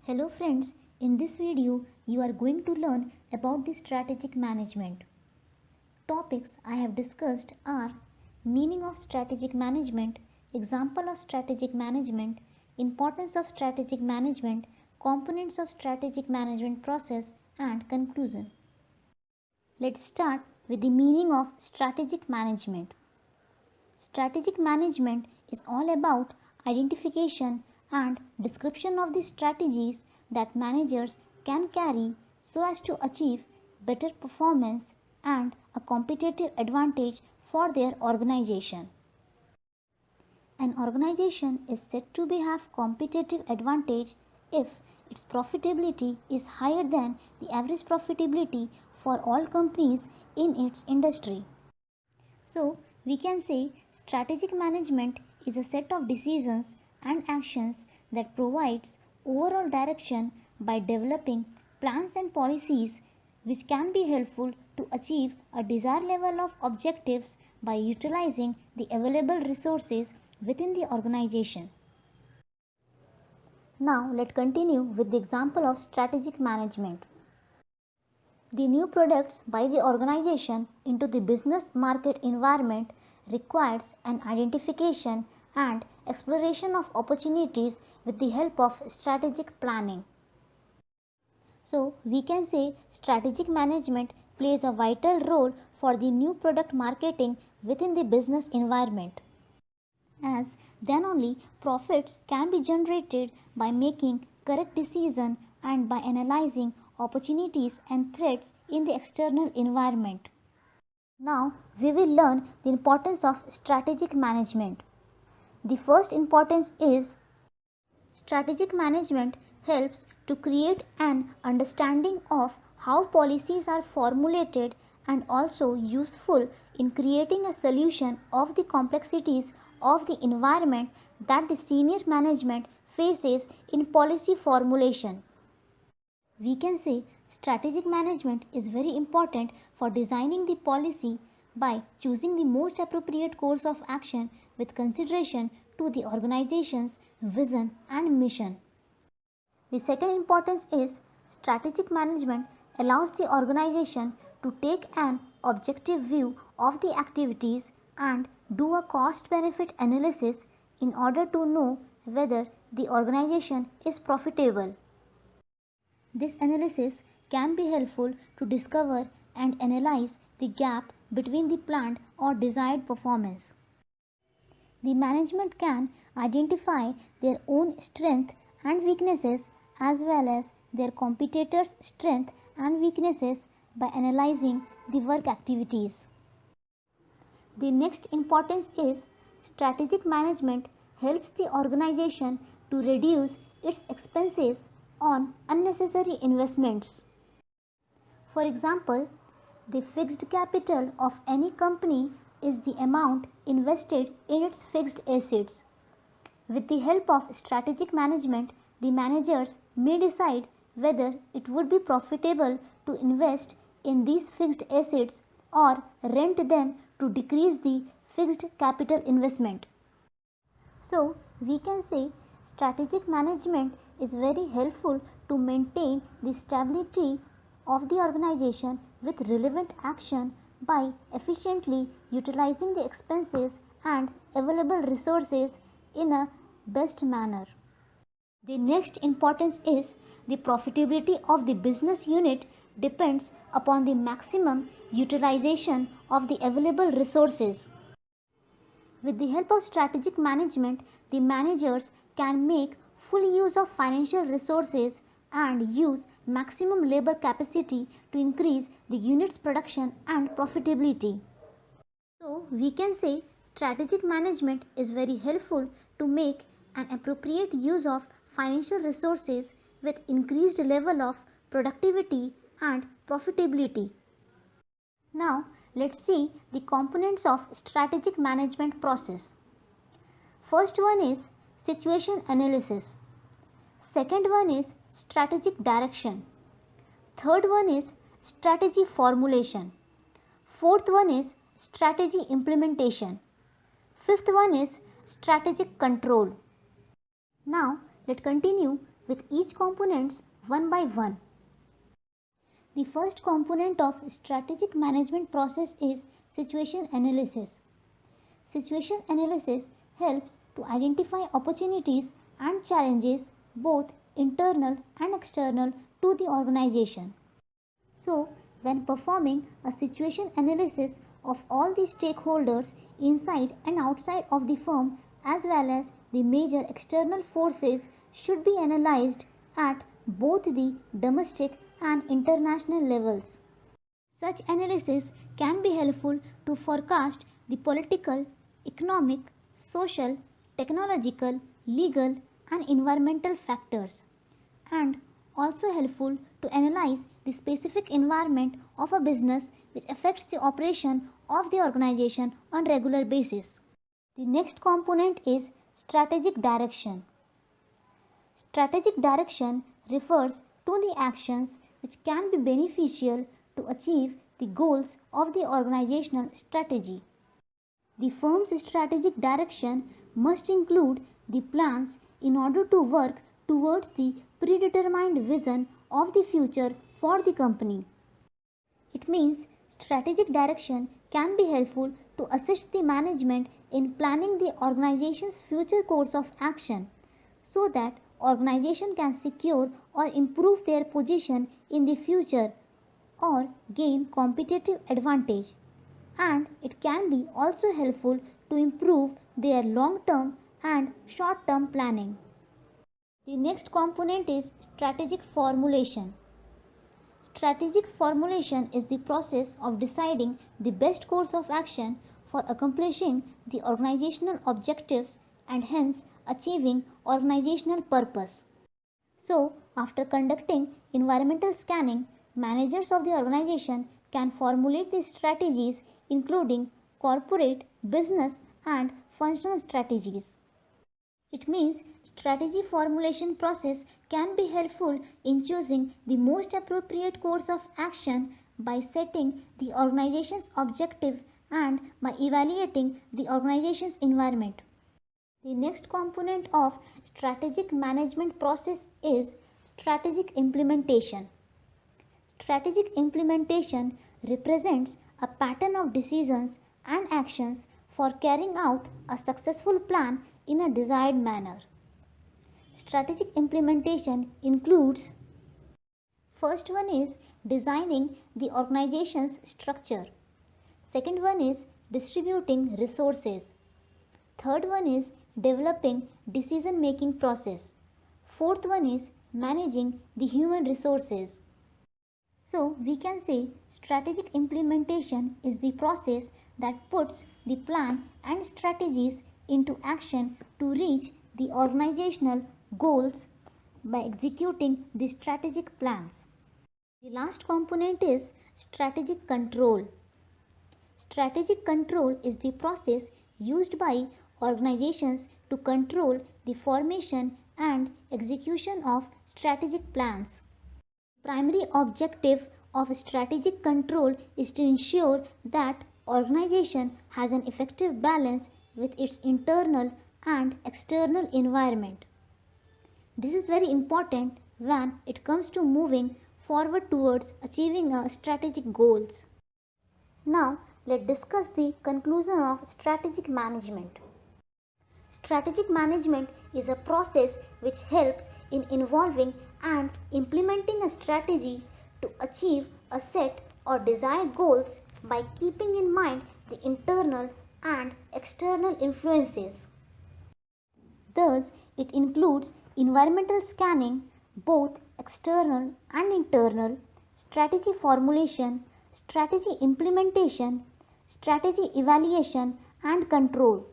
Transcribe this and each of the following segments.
Hello friends, in this video you are going to learn about the strategic management. Topics I have discussed are meaning of strategic management, example of strategic management, importance of strategic management, components of strategic management process and conclusion. Let's start with the meaning of strategic management. Strategic management is all about identification and description of the strategies that managers can carry so as to achieve better performance and a competitive advantage for their organization. An organization is said to have competitive advantage if its profitability is higher than the average profitability for all companies in its industry. So, we can say strategic management is a set of decisions and actions that provides overall direction by developing plans and policies which can be helpful to achieve a desired level of objectives by utilizing the available resources within the organization. Now, let's continue with the example of strategic management. The new products by the organization into the business market environment requires an identification and exploration of opportunities with the help of strategic planning. So, we can say strategic management plays a vital role for the new product marketing within the business environment, as then only profits can be generated by making correct decisions and by analyzing opportunities and threats in the external environment. Now we will learn the importance of strategic management. The first importance is strategic management helps to create an understanding of how policies are formulated and also useful in creating a solution of the complexities of the environment that the senior management faces in policy formulation. We can say strategic management is very important for designing the policy by choosing the most appropriate course of action with consideration to the organization's vision and mission. The second importance is strategic management allows the organization to take an objective view of the activities and do a cost benefit analysis in order to know whether the organization is profitable. This analysis can be helpful to discover and analyze the gap between the planned or desired performance. The management can identify their own strengths and weaknesses as well as their competitors' strengths and weaknesses by analyzing the work activities. The next importance is strategic management helps the organization to reduce its expenses on unnecessary investments. For example, the fixed capital of any company is the amount invested in its fixed assets. With the help of strategic management, the managers may decide whether it would be profitable to invest in these fixed assets or rent them to decrease the fixed capital investment. So, we can say strategic management is very helpful to maintain the stability of the organization with relevant action by efficiently utilizing the expenses and available resources in a best manner. The next importance is the profitability of the business unit depends upon the maximum utilization of the available resources. With the help of strategic management, the managers can make full use of financial resources and use maximum labor capacity to increase the unit's production and profitability. So, we can say strategic management is very helpful to make an appropriate use of financial resources with increased level of productivity and profitability. Now, let's see the components of strategic management process. First one is situation analysis. Second one is strategic direction. Third one is strategy formulation. Fourth one is strategy implementation. Fifth one is strategic control. Now, let's continue with each components one by one. The first component of strategic management process is situation analysis. Situation analysis helps to identify opportunities and challenges, both internal and external, to the organization. So, when performing a situation analysis of all the stakeholders inside and outside of the firm, as well as the major external forces, should be analyzed at both the domestic and international levels. Such analysis can be helpful to forecast the political, economic, social, technological, legal, and environmental factors, and also helpful to analyze the specific environment of a business which affects the operation of the organization on regular basis. The next component is strategic direction. Strategic direction refers to the actions which can be beneficial to achieve the goals of the organizational strategy. The firm's strategic direction must include the plans in order to work towards the predetermined vision of the future for the company. It means strategic direction can be helpful to assist the management in planning the organization's future course of action so that organization can secure or improve their position in the future or gain competitive advantage, and it can be also helpful to improve their long-term and short-term planning. The next component is strategic formulation. Strategic formulation is the process of deciding the best course of action for accomplishing the organizational objectives and hence achieving organizational purpose. So, after conducting environmental scanning, managers of the organization can formulate the strategies including corporate, business, and functional strategies. It means strategy formulation process can be helpful in choosing the most appropriate course of action by setting the organization's objective and by evaluating the organization's environment. The next component of strategic management process is strategic implementation. Strategic implementation represents a pattern of decisions and actions for carrying out a successful plan in a desired manner. Strategic implementation includes: first one is designing the organization's structure. Second one is distributing resources. Third one is developing decision making process. Fourth one is managing the human resources. So we can say strategic implementation is the process that puts the plan and strategies into action to reach the organizational goals by executing the strategic plans. The last component is strategic control. Strategic control is the process used by organizations to control the formation and execution of strategic plans. The primary objective of strategic control is to ensure that organization has an effective balance with its internal and external environment. This is very important when it comes to moving forward towards achieving our strategic goals. Now, let's discuss the conclusion of strategic management. Strategic management is a process which helps in involving and implementing a strategy to achieve a set or desired goals by keeping in mind the internal and external influences. Thus, it includes environmental scanning, both external and internal, strategy formulation, strategy implementation, strategy evaluation, and control.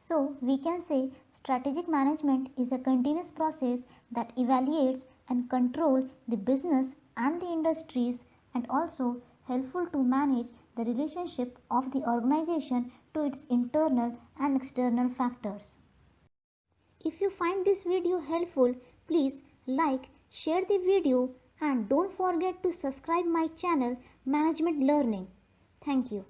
So, we can say strategic management is a continuous process that evaluates and controls the business and the industries, and also helpful to manage the relationship of the organization to its internal and external factors. If you find this video helpful, please like, share the video, and don't forget to subscribe my channel Management Learning. Thank you.